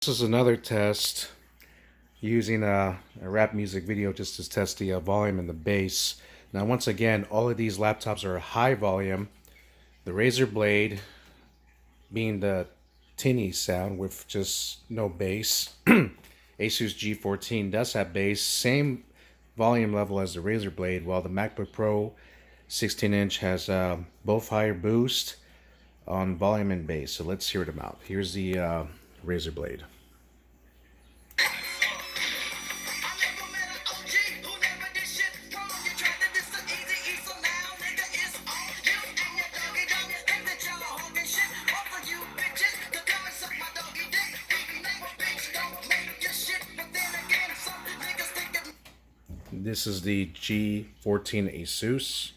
This is another test using a rap music video just to test the volume and the bass. Now once again, all of these laptops are high volume. The Razerblade being the tinny sound with just no bass. Asus G14 does have bass, same volume level as the Razerblade, while the Macbook Pro 16-inch has both higher boost on volume and bass. So let's hear them out. Here's the Razerblade. This is the G14 Asus.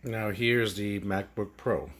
Now here's the MacBook Pro.